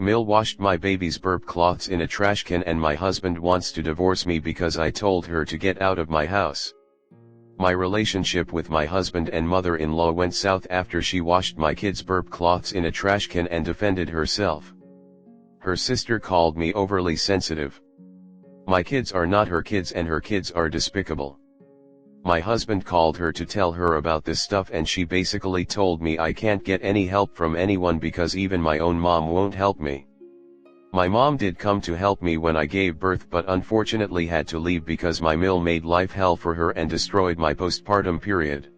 Mill washed my baby's burp cloths in a trash can and my husband wants to divorce me because I told her to get out of my house. My relationship with my husband and mother-in-law went south after she washed my kids' burp cloths in a trash can and defended herself. Her sister called me overly sensitive. My kids are not her kids and her kids are despicable. My husband called her to tell her about this stuff and she basically told me I can't get any help from anyone because even my own mom won't help me. My mom did come to help me when I gave birth but unfortunately had to leave because my mill made life hell for her and destroyed my postpartum period.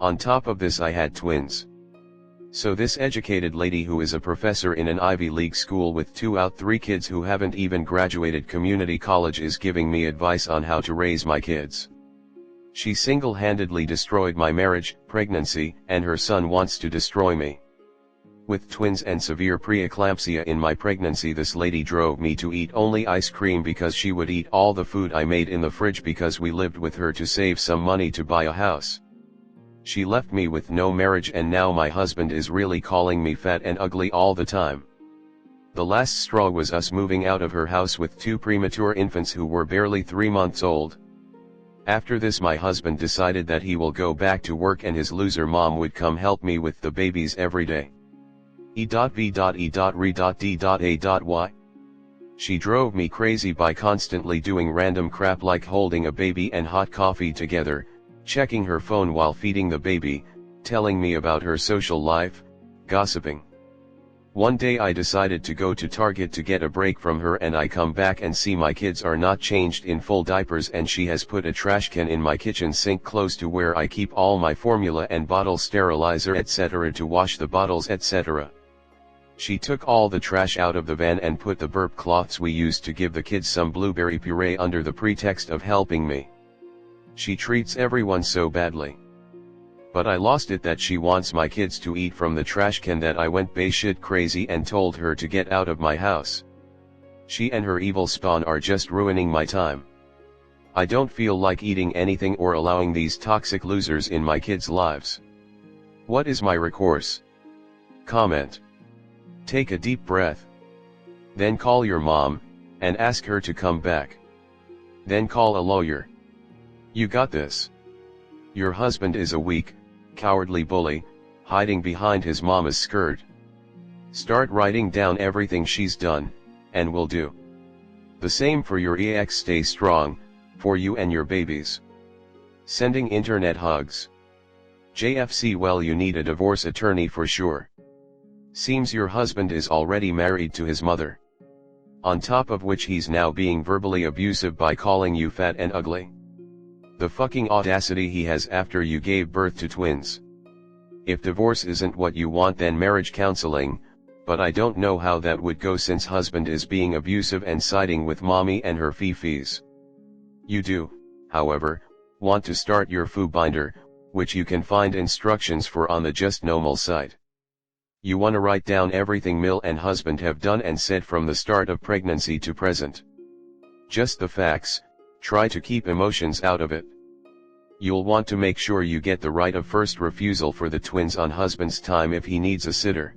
On top of this I had twins. So this educated lady who is a professor in an Ivy League school with 2 out 3 kids who haven't even graduated community college is giving me advice on how to raise my kids. She single-handedly destroyed my marriage, pregnancy, and her son wants to destroy me. With twins and severe preeclampsia in my pregnancy, this lady drove me to eat only ice cream because she would eat all the food I made in the fridge because we lived with her to save some money to buy a house. She left me with no marriage and now my husband is really calling me fat and ugly all the time. The last straw was us moving out of her house with 2 premature infants who were barely 3 months old. After this my husband decided that he will go back to work and his loser mom would come help me with the babies every day. E.V.E.Re.D.A.Y. She drove me crazy by constantly doing random crap like holding a baby and hot coffee together, checking her phone while feeding the baby, telling me about her social life, gossiping. One day I decided to go to Target to get a break from her and I come back and see my kids are not changed in full diapers and she has put a trash can in my kitchen sink close to where I keep all my formula and bottle sterilizer etc. to wash the bottles etc. She took all the trash out of the van and put the burp cloths we used to give the kids some blueberry puree under the pretext of helping me. She treats everyone so badly. But I lost it that she wants my kids to eat from the trash can that I went batshit crazy and told her to get out of my house. She and her evil spawn are just ruining my time. I don't feel like eating anything or allowing these toxic losers in my kids' lives. What is my recourse? Comment. Take a deep breath. Then call your mom, and ask her to come back. Then call a lawyer. You got this. Your husband is a weak, cowardly bully, hiding behind his mama's skirt. Start writing down everything she's done, and will do. The same for your ex. Stay strong, for you and your babies. Sending internet hugs. JFC. Well, you need a divorce attorney for sure. Seems your husband is already married to his mother. On top of which he's now being verbally abusive by calling you fat and ugly. The fucking audacity he has after you gave birth to twins. If divorce isn't what you want, then marriage counseling, but I don't know how that would go since husband is being abusive and siding with mommy and her fifis. You do, however, want to start your foo binder, which you can find instructions for on the Just Normal site. You wanna write down everything Mill and husband have done and said from the start of pregnancy to present. Just the facts. Try to keep emotions out of it. You'll want to make sure you get the right of first refusal for the twins on husband's time if he needs a sitter.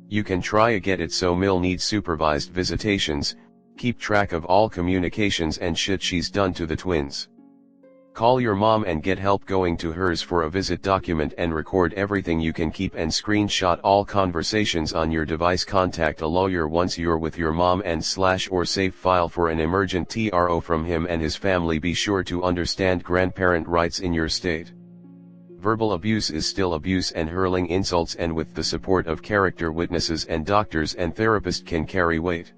You can try to get it so Mill needs supervised visitations, keep track of all communications and shit she's done to the twins. Call your mom and get help going to hers for a visit, document and record everything you can keep and screenshot all conversations on your device. Contact a lawyer once you're with your mom and / or save file for an emergent TRO from him and his family. Be sure to understand grandparent rights in your state. Verbal abuse is still abuse and hurling insults and with the support of character witnesses and doctors and therapists can carry weight.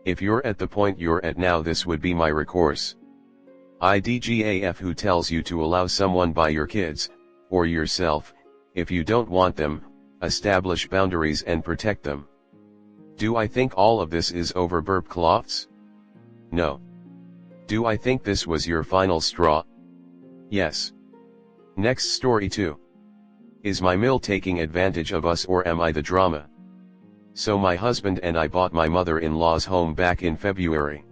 If you're at the point you're at now, this would be my recourse. IDGAF. Who tells you to allow someone by your kids, or yourself, if you don't want them, establish boundaries and protect them. Do I think all of this is over burp cloths? No. Do I think this was your final straw? Yes. Next story 2. Is my mill taking advantage of us or am I the drama? So my husband and I bought my mother-in-law's home back in February.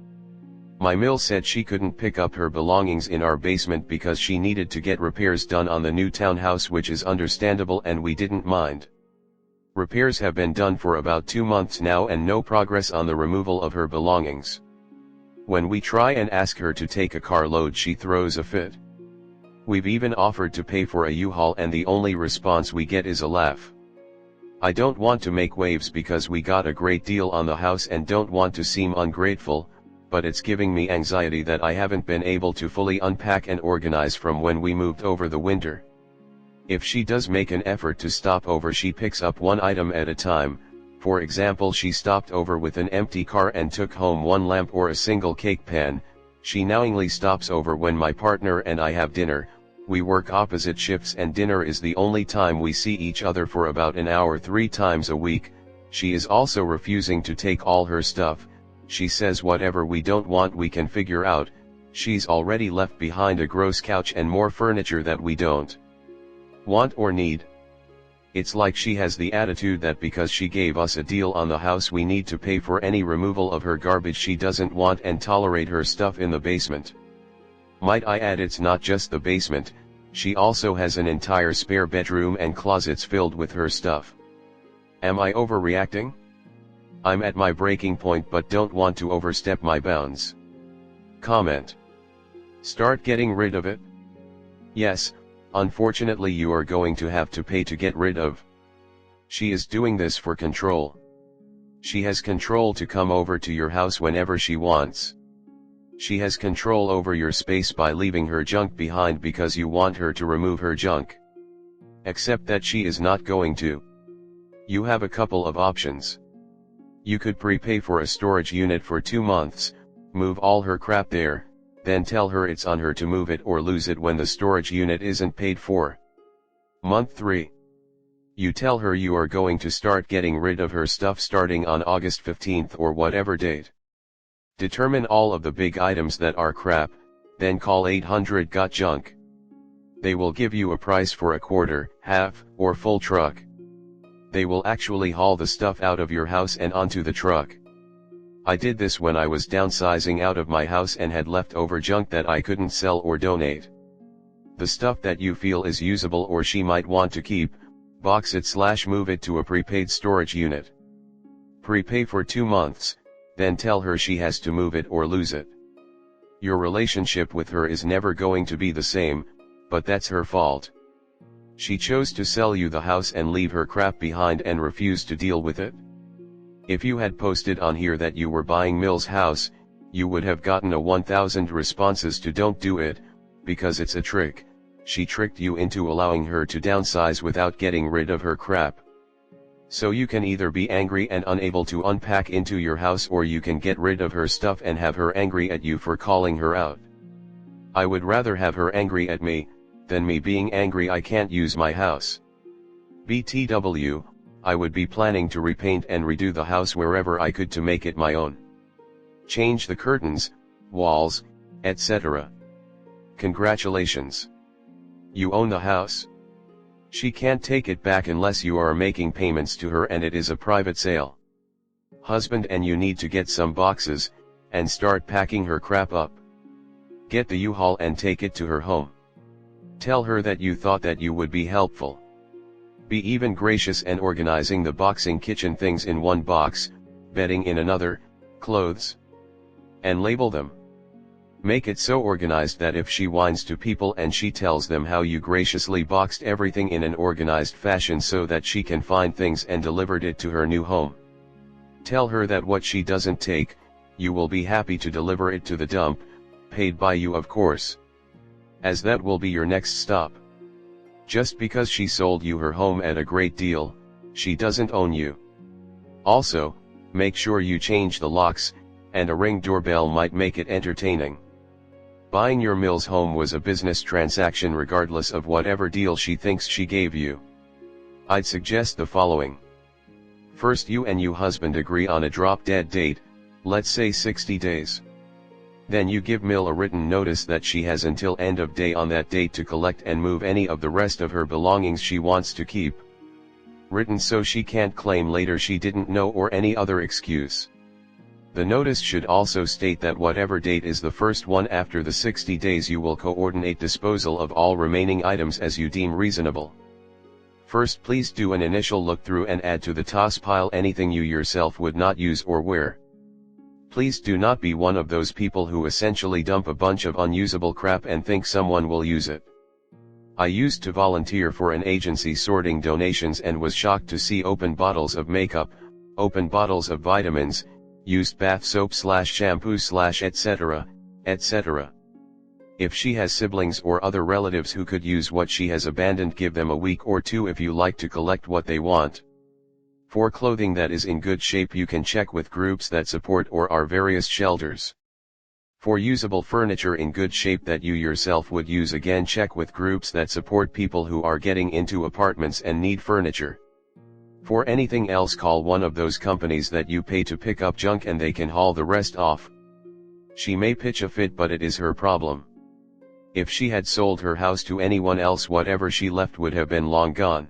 My mill said she couldn't pick up her belongings in our basement because she needed to get repairs done on the new townhouse, which is understandable and we didn't mind. Repairs have been done for about 2 months now and no progress on the removal of her belongings. When we try and ask her to take a carload, she throws a fit. We've even offered to pay for a U-Haul and the only response we get is a laugh. I don't want to make waves because we got a great deal on the house and don't want to seem ungrateful, but it's giving me anxiety that I haven't been able to fully unpack and organize from when we moved over the winter. If she does make an effort to stop over, she picks up one item at a time. For example, she stopped over with an empty car and took home one lamp or a single cake pan. She knowingly stops over when my partner and I have dinner. We work opposite shifts and dinner is the only time we see each other for about an hour 3 times a week. She is also refusing to take all her stuff. She says whatever we don't want we can figure out. She's already left behind a gross couch and more furniture that we don't want or need. It's like she has the attitude that because she gave us a deal on the house we need to pay for any removal of her garbage she doesn't want and tolerate her stuff in the basement. Might I add, it's not just the basement, she also has an entire spare bedroom and closets filled with her stuff. Am I overreacting? I'm at my breaking point but don't want to overstep my bounds. Comment. Start getting rid of it? Yes. Unfortunately you are going to have to pay to get rid of. She is doing this for control. She has control to come over to your house whenever she wants. She has control over your space by leaving her junk behind because you want her to remove her junk. Except that she is not going to. You have a couple of options. You could prepay for a storage unit for 2 months, move all her crap there, then tell her it's on her to move it or lose it when the storage unit isn't paid for. Month 3. You tell her you are going to start getting rid of her stuff starting on August 15th or whatever date. Determine all of the big items that are crap, then call 800 Got Junk. They will give you a price for a quarter, half, or full truck. They will actually haul the stuff out of your house and onto the truck. I did this when I was downsizing out of my house and had leftover junk that I couldn't sell or donate. The stuff that you feel is usable or she might want to keep, box it/move it to a prepaid storage unit. Prepay for 2 months, then tell her she has to move it or lose it. Your relationship with her is never going to be the same, but that's her fault. She chose to sell you the house and leave her crap behind and refuse to deal with it. If you had posted on here that you were buying Mill's house, you would have gotten a 1,000 responses to don't do it, because it's a trick. She tricked you into allowing her to downsize without getting rid of her crap. So you can either be angry and unable to unpack into your house or you can get rid of her stuff and have her angry at you for calling her out. I would rather have her angry at me, than me being angry I can't use my house. BTW. I would be planning to repaint and redo the house wherever I could to make it my own. Change the curtains, walls, etc. Congratulations. You own the house. She can't take it back unless you are making payments to her and it is a private sale. Husband and you need to get some boxes, and start packing her crap up. Get the U-Haul and take it to her home. Tell her that you thought that you would be helpful. Be even gracious and organizing the boxing kitchen things in one box, bedding in another, clothes. And label them. Make it so organized that if she whines to people and she tells them how you graciously boxed everything in an organized fashion so that she can find things and delivered it to her new home. Tell her that what she doesn't take, you will be happy to deliver it to the dump, paid by you of course. As that will be your next stop. Just because she sold you her home at a great deal, she doesn't own you. Also, make sure you change the locks, and a Ring doorbell might make it entertaining. Buying your Mills home was a business transaction regardless of whatever deal she thinks she gave you. I'd suggest the following. First, you and your husband agree on a drop-dead date, let's say 60 days. Then you give Mill a written notice that she has until end of day on that date to collect and move any of the rest of her belongings she wants to keep. Written so she can't claim later she didn't know or any other excuse. The notice should also state that whatever date is the first one after the 60 days you will coordinate disposal of all remaining items as you deem reasonable. First, please do an initial look through and add to the toss pile anything you yourself would not use or wear. Please do not be one of those people who essentially dump a bunch of unusable crap and think someone will use it. I used to volunteer for an agency sorting donations and was shocked to see open bottles of makeup, open bottles of vitamins, used bath soap / shampoo / etc., etc. If she has siblings or other relatives who could use what she has abandoned, give them a week or two if you like to collect what they want. For clothing that is in good shape, you can check with groups that support or are various shelters. For usable furniture in good shape that you yourself would use, again check with groups that support people who are getting into apartments and need furniture. For anything else, call one of those companies that you pay to pick up junk and they can haul the rest off. She may pitch a fit, but it is her problem. If she had sold her house to anyone else, whatever she left would have been long gone.